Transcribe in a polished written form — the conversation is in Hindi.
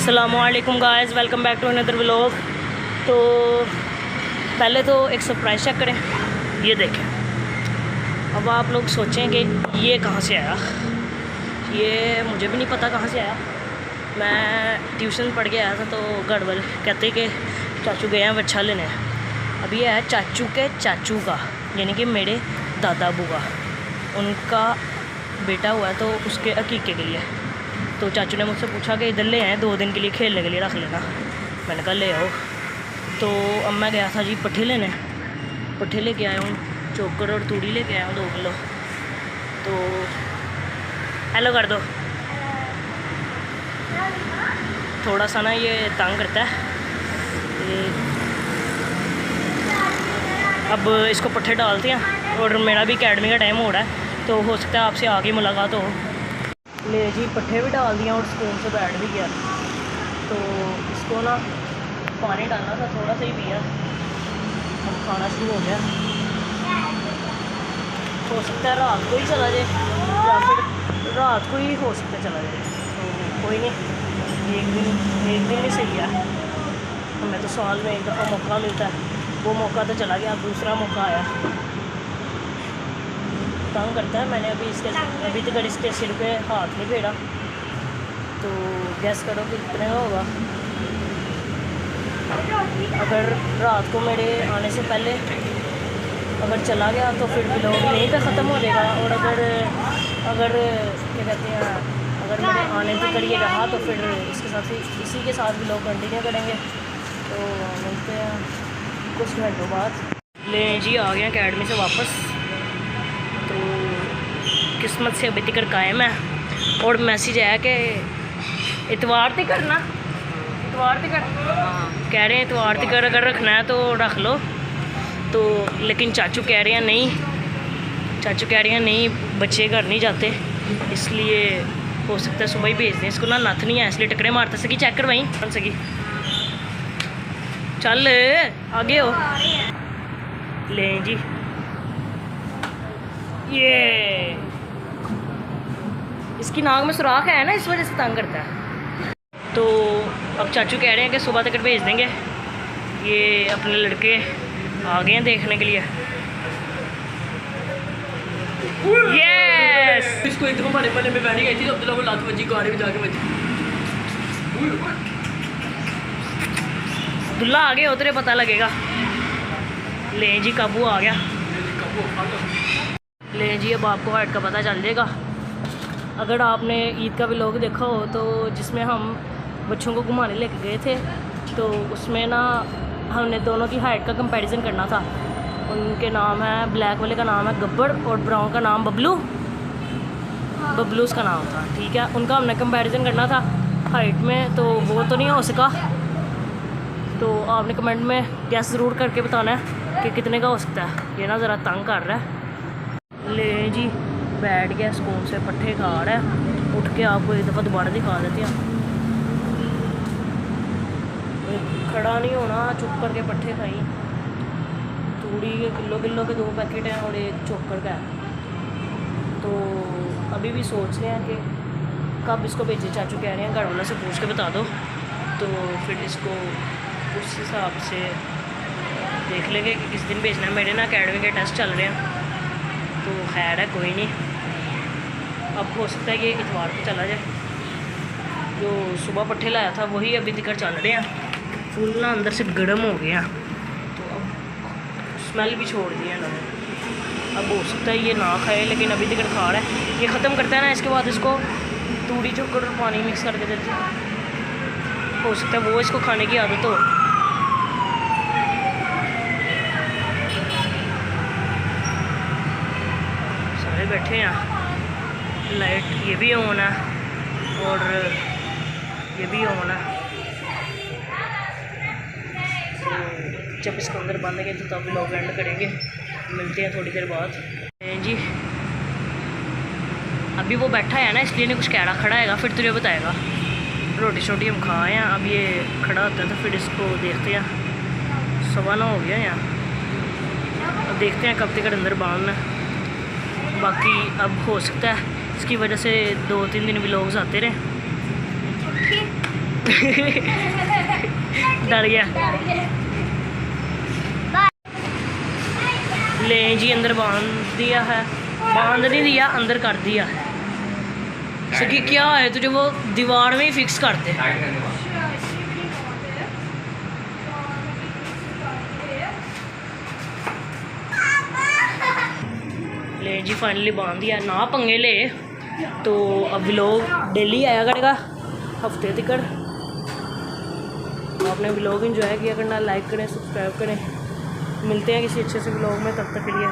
अस्सलामुअलैकुम guys, welcome back to another vlog. तो पहले तो एक सरप्राइज़ चेक करें, ये देखें। अब आप लोग सोचेंगे ये कहाँ से आया, ये मुझे भी नहीं पता कहाँ से आया। मैं ट्यूशन पढ़ के आया था तो घर वाले कहते कि चाचू गए हैं बच्चा लेने। अब ये है चाचू के चाचू का, यानी कि मेरे दादा बुआ, उनका बेटा हुआ है तो उसके अकीके के लिए। तो चाचू ने मुझसे पूछा कि इधर ले आए 2 दिन के लिए खेलने के लिए रख लेना। मैंने कहा ले आओ। तो अब मैं गया था जी पट्ठे लेने, पट्ठे लेके आया हूँ, चोकर और तूड़ी लेके आया हूँ 2 किलो। तो हेलो कर दो। थोड़ा सा ना ये तंग करता है ये। अब इसको पट्ठे डालते हैं और मेरा भी अकेडमी का टाइम हो रहा है तो हो सकता है आपसे आगे मुलाकात हो। ले जी पट्ठे भी डाल दिया और स्पून से बैठ भी गया। तो इसको ना पानी डालना था, थोड़ा सा ही पिया। अब खाना शुरू हो गया। हो सकता है रात को ही चला जाए या फिर रात को ही हो सकता है चला जाए। तो कोई नहीं, एक दिन ही सही है। हमें तो साल में एक दफ़ा मौका मिलता है, वो मौका तो चला गया, दूसरा मौका आया। तंग करता है। मैंने अभी तक इसके सिर पे हाथ नहीं फेरा, तो गैस करो कि कितने का होगा। अगर रात को मेरे आने से पहले अगर चला गया तो फिर व्लॉग यहीं पे ख़त्म हो जाएगा। और अगर क्या कहते हैं, अगर मेरे आने तक ये रहा तो फिर इसके साथ ही इसी के साथ व्लॉग कंटिन्यू करेंगे। तो मिलते हैं कुछ घंटों बाद। ले जी आ गए अकेडमी से वापस। तो किस्मत से अभी तक कायम है। और मैसेज आया कि इतवार तक करना, इतवार तक कह रहे हैं, इतवार तक अगर रखना है तो रख लो। तो लेकिन चाचू कह रहे हैं नहीं, चाचू कह रहे हैं नहीं, बच्चे घर नहीं जाते, इसलिए हो सकता है सुबह ही भेज दें। इसको ना नथ नहीं है इसलिए टकरे मारता सकी। चेक करवाई बन सकी। चल आगे हो। ले जी ये इसकी नाक में सुराख है ना, इस वजह से तंग करता है। तो अब चाचू कह रहे हैं कि सुबह तक भेज देंगे। ये अपने लड़के आ गए हैं देखने के लिए। यस इसको इधर हमारे पहले में बैठी गई थी, अब्दुल्ला को लात बजी, गाड़ी में जाके बजी। अब्दुल्ला आगे उतरे पता लगेगा। ले जी काबू आ गया। ले जी अब आपको हाइट का पता चल जाएगा। अगर आपने ईद का व्लॉग देखा हो तो जिसमें हम बच्चों को घुमाने लेके गए थे, तो उसमें ना हमने दोनों की हाइट का कंपैरिजन करना था। उनके नाम है, ब्लैक वाले का नाम है गब्बर और ब्राउन का नाम बबलू, बबलू उसका नाम था, ठीक है। उनका हमने कंपैरिजन करना था हाइट में, तो वो तो नहीं हो सका। तो आपने कमेंट में गैस ज़रूर करके बताना है कि कितने का हो सकता है। ये ना ज़रा तंग कर रहा है। ले जी बैठ गया, स्कूल से पट्ठे खा रहा है। उठ के आपको एक दफ़ा दोबारा दिखा देते हैं। खड़ा नहीं होना, चुप करके पट्ठे खाई। तूड़ी के किलो के 2 पैकेट हैं और एक चोकर का है। तो अभी भी सोच रहे हैं कि कब इसको भेजे। चाचू कह रहे हैं घर वालों से पूछ के बता दो, तो फिर इसको उस हिसाब से देख लेंगे कि किस दिन भेजना है। मेरे ना अकेडमी के टेस्ट चल रहे हैं तो खैर है, कोई नहीं। अब हो सकता है कि इतवार को चला जाए। जो सुबह पट्ठे लाया था वही अभी तक चल रहे हैं, फुल ना अंदर से गर्म हो गया। तो अब स्मेल भी छोड़ दी है इन्होंने। अब हो सकता है ये ना खाए, लेकिन अभी तक खा रहा है। ये ख़त्म करता है ना, इसके बाद इसको तूड़ी चोकर और पानी मिक्स करके देते हैं। हो सकता है वो इसको खाने की आदत हो। सारे बैठे हैं, लाइट ये भी ऑन है और ये भी ऑन है। तो जब इसको अंदर बांधेंगे तो तब लोग एंड करेंगे। मिलते हैं थोड़ी देर बाद। जी अभी वो बैठा है ना, इसलिए नहीं कुछ कह रहा, खड़ा है, फिर तुझे बताएगा। रोटी शोटी हम खाए हैं, अब ये खड़ा होता है तो फिर इसको देखते हैं। 9:15 हो गया यहाँ। अब देखते हैं कब तक अंदर बांधना है। बाकी अब हो सकता है इसकी वजह से 2-3 दिन व्लॉग्स आते रहे। डर गया। ले जी अंदर बांध दिया है, बांध नहीं दिया, अंदर कर दिया है। सकी क्या है तुझे, वो दीवार में ही फिक्स कर दे। ले जी फाइनली बांध दिया ना, पंगे ले। तो अब व्लॉग डेली आया करेगा हफ्ते तक। आपने व्लॉग एंजॉय किया करना, लाइक करें, सब्सक्राइब करें। मिलते हैं किसी अच्छे से व्लॉग में, तब तक के लिए।